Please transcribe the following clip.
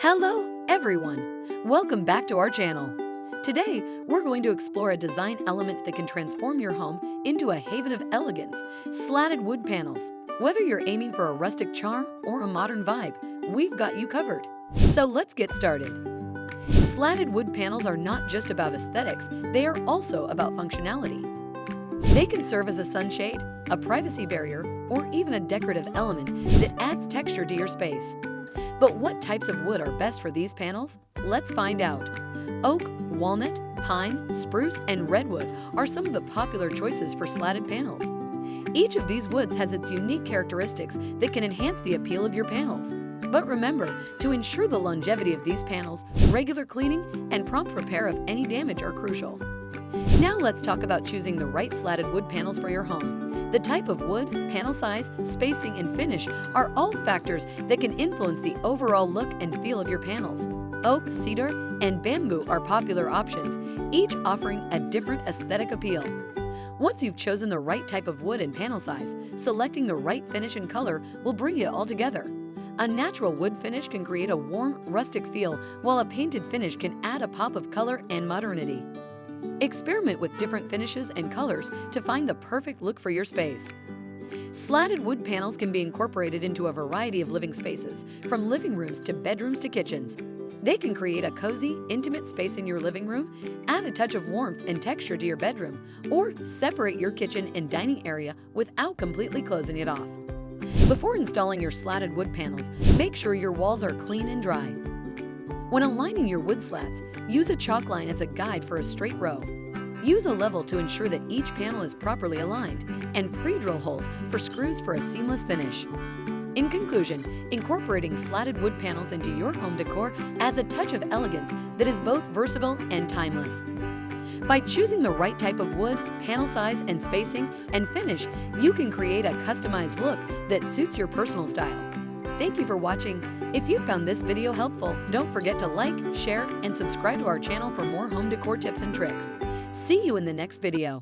Hello, everyone! Welcome back to our channel. Today, we're going to explore a design element that can transform your home into a haven of elegance: slatted wood panels. Whether you're aiming for a rustic charm or a modern vibe, we've got you covered. So let's get started. Slatted wood panels are not just about aesthetics, they are also about functionality. They can serve as a sunshade, a privacy barrier, or even a decorative element that adds texture to your space. But what types of wood are best for these panels? Let's find out. Oak, walnut, pine, spruce, and redwood are some of the popular choices for slatted panels. Each of these woods has its unique characteristics that can enhance the appeal of your panels. But remember, to ensure the longevity of these panels, regular cleaning and prompt repair of any damage are crucial. Now let's talk about choosing the right slatted wood panels for your home. The type of wood, panel size, spacing, and finish are all factors that can influence the overall look and feel of your panels. Oak, cedar, and bamboo are popular options, each offering a different aesthetic appeal. Once you've chosen the right type of wood and panel size, selecting the right finish and color will bring it all together. A natural wood finish can create a warm, rustic feel, while a painted finish can add a pop of color and modernity. Experiment with different finishes and colors to find the perfect look for your space. Slatted wood panels can be incorporated into a variety of living spaces, from living rooms to bedrooms to kitchens. They can create a cozy, intimate space in your living room, add a touch of warmth and texture to your bedroom, or separate your kitchen and dining area without completely closing it off. Before installing your slatted wood panels, make sure your walls are clean and dry. When aligning your wood slats, use a chalk line as a guide for a straight row. Use a level to ensure that each panel is properly aligned, and pre-drill holes for screws for a seamless finish. In conclusion, incorporating slatted wood panels into your home decor adds a touch of elegance that is both versatile and timeless. By choosing the right type of wood, panel size, and spacing, and finish, you can create a customized look that suits your personal style. Thank you for watching. If you found this video helpful, don't forget to like, share, and subscribe to our channel for more home decor tips and tricks. See you in the next video.